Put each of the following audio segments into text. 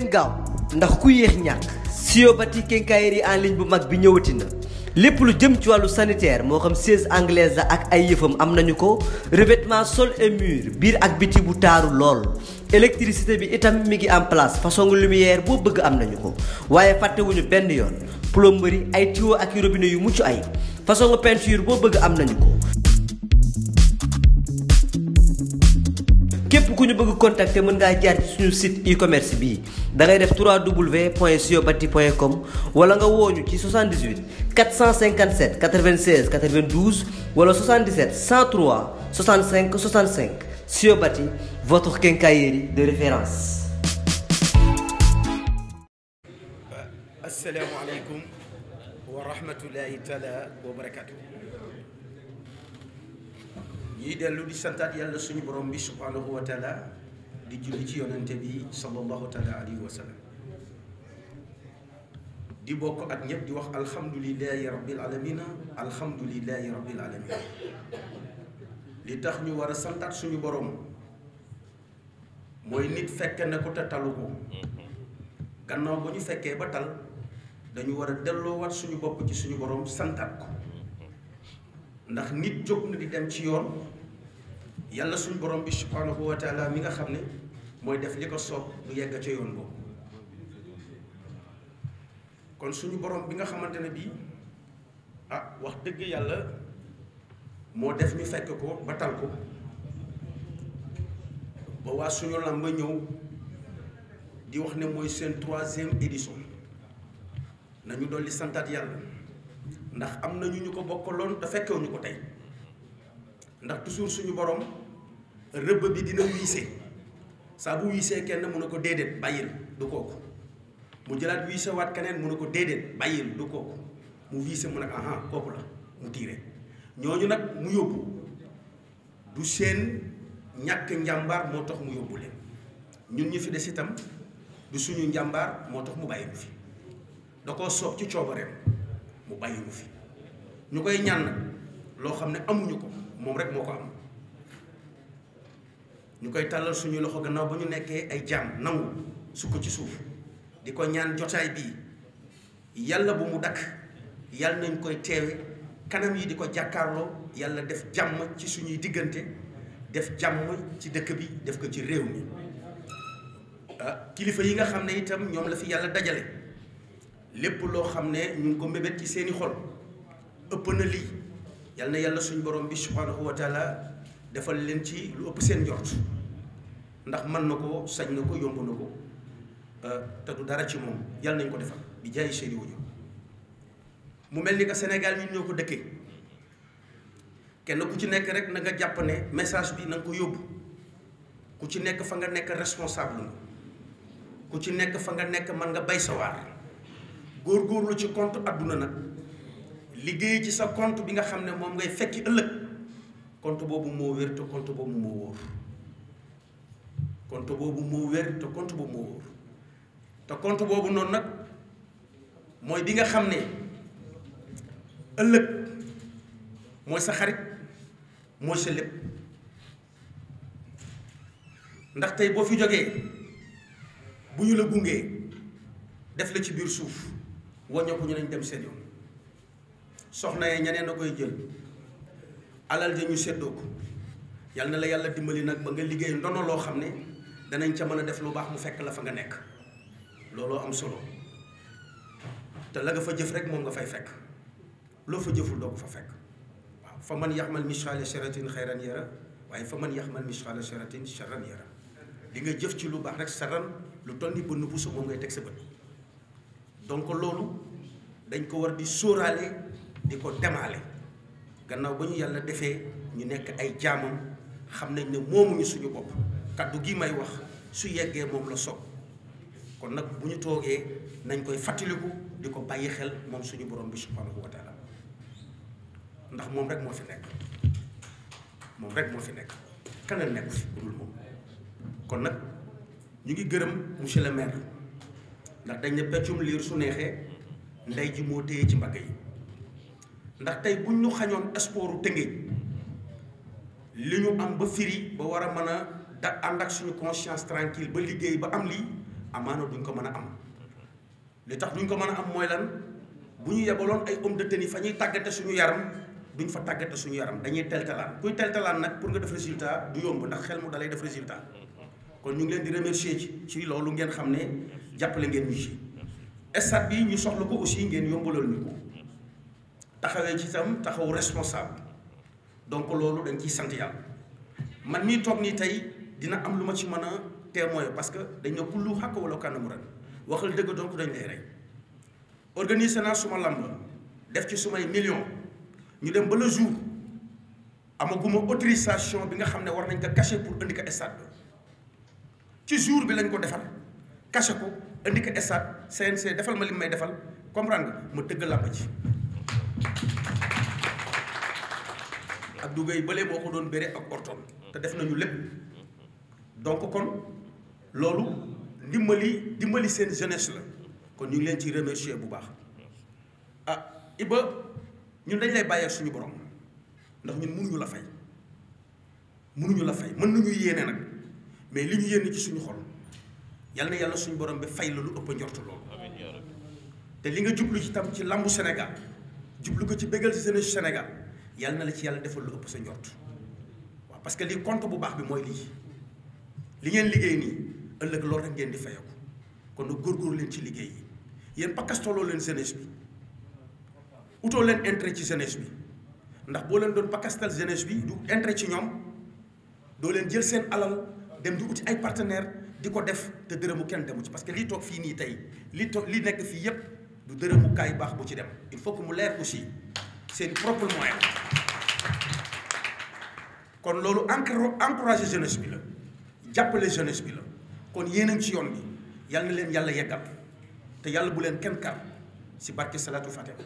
gaaw ndax ku yéex ñàkk Siobati quincaillerie en ligne bu mag bi ñëwati na lépp lu jëm ci wàllu sanitaire moo xam siège anglaise la ak ay yëfam am nañu ko revêtement sol et mur biir ak biti bu taaru lool électricité bi itam mi ngi en place façon lumière boo bëgg am nañu ko waaye fàttewuñu benn yoon plomberie ay tuyau ak robinet yu mucc ay façon peinture boo bëgg am nañu ko. képp ku ñu bëgg contacter mën ngaa jaar ci suñu site e-commerce bii da ngay def www.siobati.com wala nga wooñu ci 78 457 96 92 wala 77 103 65 65 Siobati votre quincaillerie de référence. asalaamaaleykum wa rahmatulahi taala wa barakaatu. ñuy dellu di santaat yàlla suñu borom bi subhanahu wa taala di julli ci yonente bi sallallahu taala alayhi wa sallam di bokk ak ñëpp di wax alhamdulilahi rabbil alamina alhamdulilahi rabbil alamina li tax ñu war a santaat suñu borom mooy nit fekk na ko te talu ko gannaaw ba ñu fekkee ba tal dañu war a delloowaat suñu bopp ci suñu borom santaat ko ndax nit jóg na di dem ci yoon yàlla suñu borom bi subhanahu wa taala mi nga xam ne mooy def li ko soob du yegg ca yoon boobu kon suñu borom bi nga xamante ne bii wax dëgg yàlla moo def ñu fekk ko ba tal ko ba waa suñu làmb ñëw di wax ne mooy seen 3e édition nañu dolli santaat yàlla ndax am na ñu ko bokkaloon te fekkewuñu ko tey ndax toujours suñu borom rëbb bi dina wiise saa bu wiisee kenn mun na ko déedéet bàyyil du kooku mu jëlaat wiise waat keneen mun na ko déedéet bàyyil du kooku mu wiise mu nag aha kooku la mu tiire ñooñu nag mu yóbbu du seen ñàkk njàmbaar moo tax mu yóbbu leen ñun ñi fi des itam du suñu njàmbaar moo tax mu bàyyi ñu fi da koo soob ci coobareem mu bàyyi ñu fi ñu koy ñaan nag loo xam ne amuñu ko moom rek moo ko am ñu koy tàllal suñu loxo gannaaw ba ñu nekkee ay jaam nangu sukk ci suuf di ko ñaan jotaay bii yàlla bu mu dakk yàlla nañ koy teewe kanam yi di ko jàkkaarloo yàlla def jàmm ci suñuy diggante def jàmm ci dëkk bi def ko ci réew mi kilifa yi nga xam ne itam ñoom la fi yàlla dajale lépp loo xam ne ñu ngi ko mébét ci seeni xol ëpp na lii yal na yàlla suñu borom bi subhanahu wa taala defal leen ci lu ëpp seen njort ndax mën na ko sañ na ko yomb na ko te du dara ci moom yal nañ ko defal bi jaay seeni wuñu mu mel ni que Sénégal ñun ñoo ko dëkkee kenn ku ci nekk rek na nga jàpp ne message bi na nga ko yóbbu ku ci nekk fa nga nekk responsable nga ku ci nekk fa nga nekk mën nga bay sa waar góorgóorlu ci compte adduna nag liggéey ci sa compte bi nga xam ne moom ngay fekki ëllëg compte boobu moo wér te compte boobu moo wóor compte boobu moo wér te compte boobu moo wóor te compte boobu noonu nag mooy bi nga xam ne ëllëg mooy sa xarit mooy sa lépp ndax tey boo fi jógee bu ñu la gungee def la ci biir suuf waññeeku ñu nañ dem seen yoon soxna yee ñeneen a koy jël alal ja ñu séddoo ko yal na la yàlla dimbali nag ba nga liggéey ndono loo xam ne danañ ca mën a def lu baax mu fekk la fa nga nekk looloo am solo te la nga fa jëf rek moom nga fay fekk loo fa jëful doo ko fa fekk waaw fa man yaxmal misqaala sharratin xayran yara waaye fa man yaxmal misqaala sharratin sharran yara li nga jëf ci lu baax rek sarran lu toll ni bënn bu su moom ngay teg sa bët donc loolu dañ ko war di sóoraale di ko demaale gannaaw ba ñu yàlla defee ñu nekk ay jaamam xam nañ ne moomuñu suñu bopp kaddu gi may wax su yeggee moom la soog kon nag bu ñu toogee nañ koy fàttaliku di ko bàyyi xel moom suñu borom bi subhanahu wa taala ndax moom rek moo fi nekk moom rek moo fi nekk keneen nekku fi bu dul moom kon nag ñu ngi gërëm monsieur le maire ndax dañ ne peccum liir su neexee ndey ji moo téye ci mbagg yi ndax tey buñ ñu xañoon sportu Tëngéej li ñu am ba firi ba war a mën a da ànd ak suñu conscience tranquille ba liggéey ba am lii amaana duñ ko mën a am li tax duñ ko mën a am mooy lan bu ñu yebaloon ay homme de tenue fa ñuy tàggate suñu yaram duñ fa tàggate suñu yaram dañuy teltalaan kuy teltalaan nag pour nga def résultat du yomb ndax xel mu dalay def résultat kon ñu ngi leen di remercier ci loolu ngeen xam ne jàppale ngeen ñu ci stade bi ñu soxla ko aussi ngeen yombalal ñu ko taxawee ci itam taxaw responsable donc loolu dañ ciy sant yàlla man mii toog nii tey dina am lu ma ci mën a témoin parce que dañ ne kullu xàq wala kànnamu ren waxal dëgg donc dañ lay rey organiser naa suma lamb def ci sumay millions ñu dem ba le jour amaguma autorisation bi nga xam ne war nañ ko caché pour indi ko stade bi ci jour bi lañ ko defal caché ko indi ko stade CNC defal ma li may defal comprendre nga ma tëgg làmb ji ak dugay bële moo ko doon béré ak orton te def nañu lépp donc kon loolu dimbali seen jeunesse la kon ñu ngi leen ci remercier bu baax Iba ñun dañ lay bàyyee suñu borom ndax ñun mënuñu la fay mën nañu yéene nag mais li ñu yéene ci suñu xol yal na yàlla suñu borom bi fay la lu ëpp njort loolu te li nga jublu ci tam ci lambu Sénégal jublu ko ci bégal ci jeunesse Sénégal yal na la ci yàlla defal lu ëpp sa njort waaw parce que lii compte bu baax bi mooy lii li ngeen liggéey nii ëllëg loolu rek ngeen di fayeeku kon nag góorgóorlu leen ci liggéey yi yéen pakastoloo leen jeunesse bi utoo leen intérêt ci jeunesse bi ndax boo leen doon pakastal jeunesse bi du intérêt ci ñoom doo leen jël seen alal dem di uti ay partenaire di ko def te dërëmu kenn demu ci parce que lii toog fii nii tey li nekk fii yépp du dërëmu kaay baax bu ci dem il faut que mu leer aussi seen propre moyen kon loolu encourager jeunesse bi la jàppale jeunesse bi la kon yéen a ngi ci yoon bi yal na leen yàlla yeggal te yàlla bu leen kenn kar si barke salatu fatiha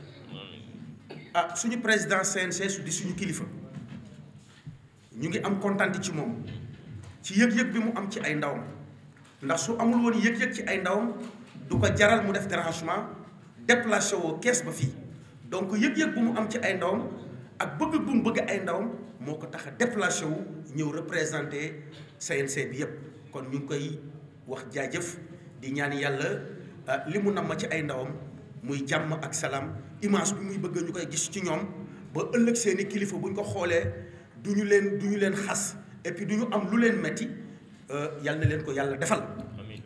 suñu président CNC di suñu kilifa ñu ngi am kontaan ci moom ci yëg-yëg bi mu am ci ay ndawam ndax su amul woon yëg-yëg ci ay ndawam du ko jaral mu def dérangement déplacé woo kees ba fii donc yëg-yëg bu mu am ci ay ndawam ak bëgg bu mu bëgg ay ndawam moo ko tax a déplacé wu ñëw représenté CNC bi yépp kon ñu ngi koy wax jaajëf di ñaan yàlla li mu nam ma ci ay ndawam muy jàmm ak salaam image bi muy bëgg ñu koy gis ci ñoom ba ëllëg seeni kilifa bu ñu ko xoolee du ñu leen xas et puis du ñu am lu leen metti yal na leen ko yàlla defal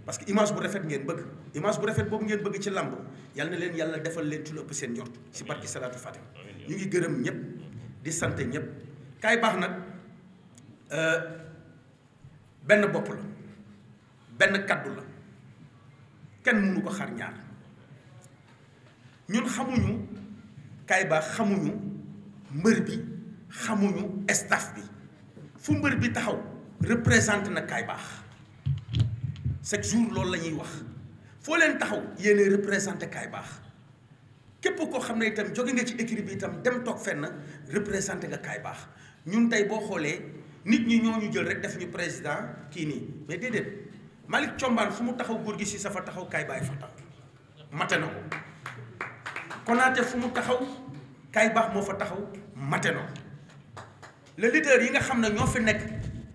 parce que image bu rafet ngeen bëgg image bu rafet boobu ngeen bëgg ci làmb yal na leen yàlla defal leen ci lu ëpp seen njort si barki salaatu fatim ñu ngi gërëm ñëpp di sant ñëpp kaay baax nag benn bopp la benn kaddu la kenn mënu ko xar ñaar ñun xamuñu kaay baax xamuñu mbër bi xamuñu staff bi fu mbër bi taxaw représenté na kaay baax chaque jour loolu la ñuy wax foo leen taxaw yéene représenté kaay baax képp koo xam ne itam jóge nga ci équipe bi itam dem toog fenn représenté nga kaay baax ñun tey boo xoolee nit ñi ñoo ñu jël rek def ñu président kii nii mais déedéet Malick Thiombane fu mu taxaw góor gi si sa fa taxaw kaay baay fa taxaw mate na ko Konaté fu mu taxaw kaay baax moo fa taxaw mate na ko le leader yi nga xam ne ñoo fi nekk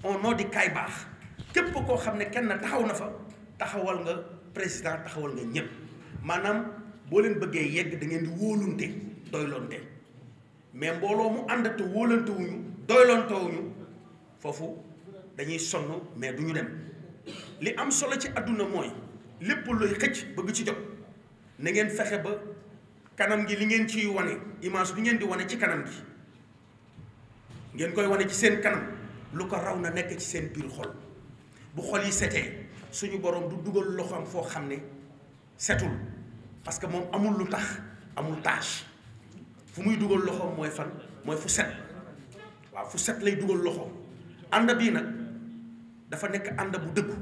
au nom di kaay baax képp koo xam ne kenn taxaw na fa taxawal nga président taxawal nga ñëpp maanaam boo leen bëggee yegg da ngeen di wóolunte doylonte mais mbooloo mu ànd te wóolante wuñu doylonte wuñu foofu dañuy sonn mais du ñu dem li am solo ci àdduna mooy lépp looy xëcc bëgg ci jot na ngeen fexe ba kanam gi li ngeen ciy wane image bi ngeen di wane ci kanam gi ngeen koy wane ci seen kanam lu ko raw na nekk ci seen biir xol bu xol yi setee suñu borom du dugal loxoom foo xam ne setul parce que moom amul lu tax amul tâche fu muy dugal loxoom mooy fan mooy fu set waaw fu set lay dugal loxoom ànd bii nag dafa nekk ànd bu dëggu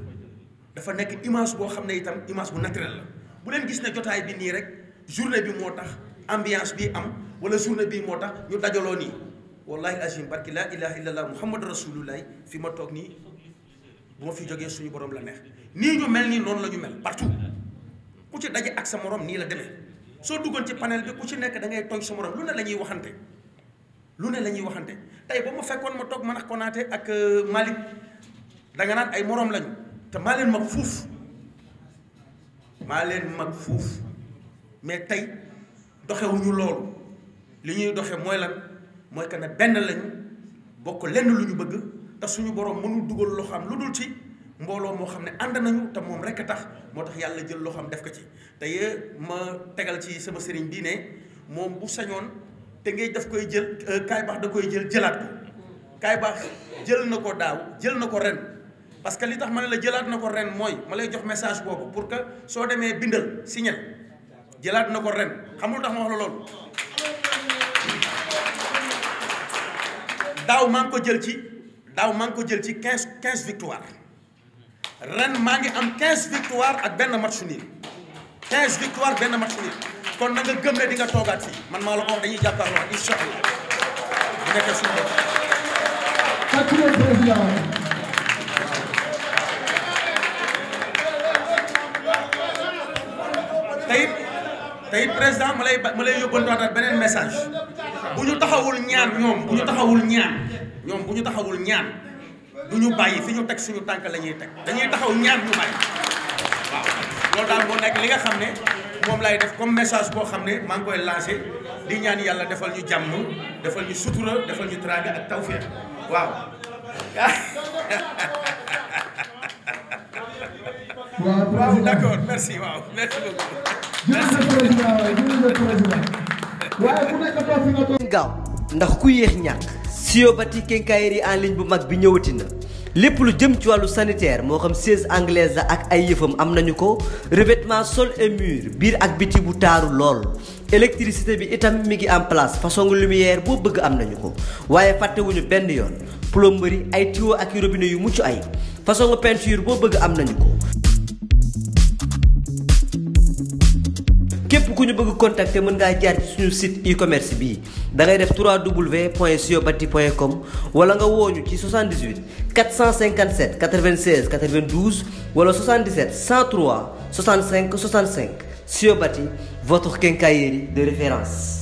dafa nekk image boo xam ne itam image bu naturel la bu leen gis ne jotaay bi nii rek journée bi moo tax ambiance bi am wala journée bii moo tax ñu dajaloo nii wallahi azim barki laa ilaha illallah muhammad rasulullah fi ma toog nii bu ma fi jógee suñu borom la neex nii ñu mel nii noonu la ñu mel partout ku ci daje ak sa morom nii la demee soo duggoon ci panel bi ku ci nekk da ngay tooñ sa morom lu ne la ñuy waxante lu ne la ñuy waxante tey ba ma fekkoon ma toog man ak Konaté ak Malick da nga naan ay morom lañu te maa leen mag fuuf maa leen mag fuuf mais tey doxewuñu loolu li ñuy doxe mooy lan mooy que ne benn lañu bokk lenn lu ñu bëgg te suñu borom mënul dugal loo xam lu dul ci mbooloo moo xam ne ànd nañu te moom rekk a tax moo tax yàlla jël loo xam def ko ci te yee ma tegal ci sama sëriñ bii ne moom bu sañoon te ngay daf koy jël kaay baax da koy jëlaat ko kaay baax jël na ko daaw jël na ko ren parce que li tax ma ne la jëlaat na ko ren mooy ma lay jox message boobu pour que soo demee bindal signal jëlaat na ko ren xamul tax ma wax la loolu daaw maa ngi ko jël ci 15 victoire ren maa ngi am 15 victoire ak benn match nul 15 victoire benn match nul kon na nga gëm ne di nga toogaat fii man maa la ko wax dañuy jàkkaarloo incha allah bu nekkee suñu bopp. tey président ma lay yóbbantaat beneen message bu ñu taxawul ñaan bu ñu taxawul ñaan du ñu bàyyi fi ñu teg suñu tànk la ñuy teg dañuy taxaw ñaan ñu bàyyi waaw loolu daal moo nekk li nga xam ne moom lay def comme message boo xam ne maa ngi koy lancé di ñaan yàlla defal ñu jàmm defal ñu sutura defal ñu teraanga ak tawfeex waaw. waaw d'accord merci waaw merci beaucoup. gaaw ndax ku yéex ñàkk. Siobati quincaillerie en ligne bu mag bi ñëwati na lépp lu jëm ci wàllu sanitaire moo xam siège anglaise la ak ay yëfam am nañu ko revêtement sol et mur biir ak biti bu taaru lool. électricité bi itam mi ngi en place façon lumière boo bëgg am nañu ko waaye fàttewuñu benn yoon plomberie ay tuyaux ak robinet yu mucc ay façon peinture boo bëgg am nañu ko. képp ku ñu bëgg contacter mën ngaa jaar ci suñu site e-commerce bii da ngay def www.siobati.com wala nga wooñu ci 78 457 96 92 wala 77 103 65 65 Siobati votre quincaillerie de référence.